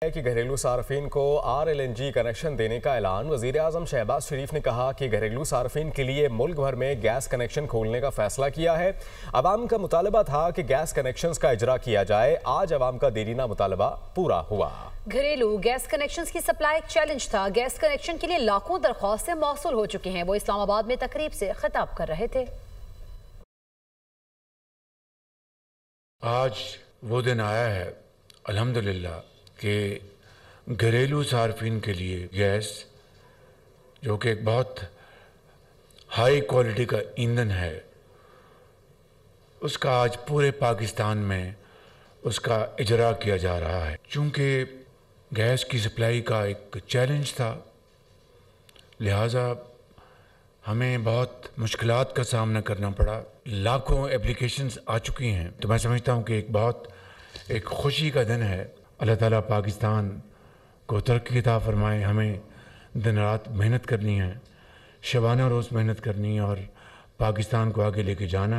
ہے کہ گھریلو صارفین کو RLNG کنیکشن دینے کا اعلان وزیر اعظم شہباز شریف نے کہا کہ گھریلو صارفین کے لیے ملک بھر میں گیس کنیکشن کھولنے کا فیصلہ کیا ہے۔ عوام کا مطالبہ تھا کہ گیس کنیکشنز کا اجرا کیا جائے۔ آج عوام کا دیرینہ مطالبہ پورا ہوا۔ گھریلو گیس کنیکشنز کی سپلائی ایک چیلنج تھا۔ گیس کنیکشن کے لیے لاکھوں درخواستیں موصول ہو چکی ہیں۔ وہ اسلام آباد میں تقریب سے خطاب کر رہے تھے۔ آج وہ دن آیا ہے الحمدللہ کہ گھریلو صارفین کے لیے گیس، جو کہ ایک بہت ہائی کوالٹی کا ایندھن ہے، اس کا آج پورے پاکستان میں اس کا اجرا کیا جا رہا ہے۔ چونکہ گیس کی سپلائی کا ایک چیلنج تھا، لہٰذا ہمیں بہت مشکلات کا سامنا کرنا پڑا۔ لاکھوں اپلیکیشنز آ چکی ہیں، تو میں سمجھتا ہوں کہ ایک خوشی کا دن ہے۔ اللہ تعالیٰ پاکستان کو ترقی عطا فرمائے۔ ہمیں دن رات محنت کرنی ہے، شبانہ روز محنت کرنی ہے اور پاکستان کو آگے لے کے جانا ہے۔